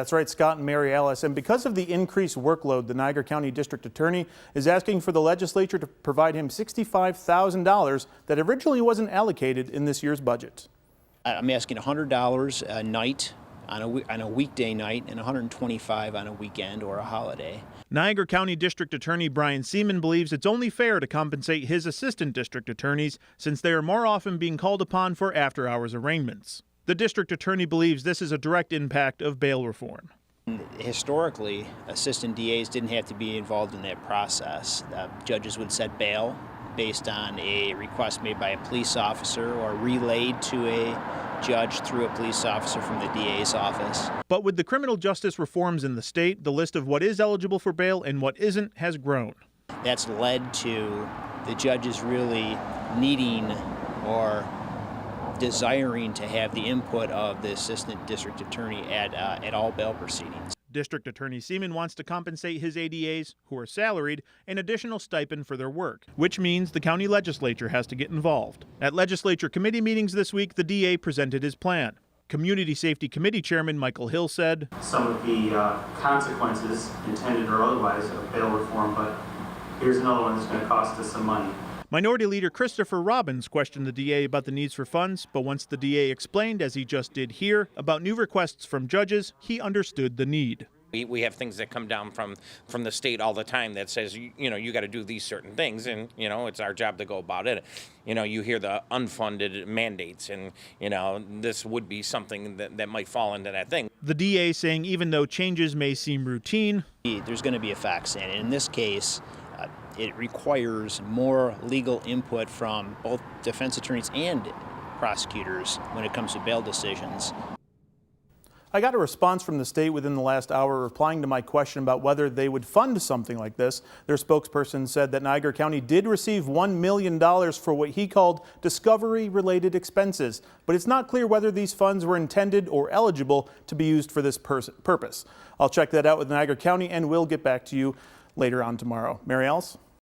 That's right, Scott and Mary Alice. And because of the increased workload, the Niagara County District Attorney is asking for the legislature to provide him $65,000 that originally wasn't allocated in this year's budget. I'm asking $100 a night on a weekday night and $125 on a weekend or a holiday. Niagara County District Attorney Brian Seaman believes it's only fair to compensate his assistant district attorneys since they are more often being called upon for after-hours arraignments. The district attorney believes this is a direct impact of bail reform. Historically, assistant DAs didn't have to be involved in that process. Judges would set bail based on a request made by a police officer or relayed to a judge through a police officer from the DA's office. But with the criminal justice reforms in the state, the list of what is eligible for bail and what isn't has grown. That's led to the judges really needing or desiring to have the input of the assistant district attorney at all bail proceedings. District Attorney Seaman wants to compensate his ADAs, who are salaried, an additional stipend for their work, which means the county legislature has to get involved. At legislature committee meetings this week, the DA presented his plan. Community Safety Committee Chairman Michael Hill said, "Some of the consequences, intended or otherwise, of bail reform, but here's another one that's going to cost us some money." Minority Leader Christopher Robbins questioned the DA about the needs for funds, but once the DA explained, as he just did here, about new requests from judges, he understood the need. We have things that come down from the state all the time that says, you got to do these certain things, and, it's our job to go about it. You hear the unfunded mandates, and, this would be something that might fall into that thing. The DA saying even though changes may seem routine, there's going to be effects, and in this case, it requires more legal input from both defense attorneys and prosecutors when it comes to bail decisions. I got a response from the state within the last hour replying to my question about whether they would fund something like this. Their spokesperson said that Niagara County did receive $1 million for what he called discovery-related expenses, but it's not clear whether these funds were intended or eligible to be used for this purpose. I'll check that out with Niagara County and we'll get back to you later on tomorrow. Mary Alice?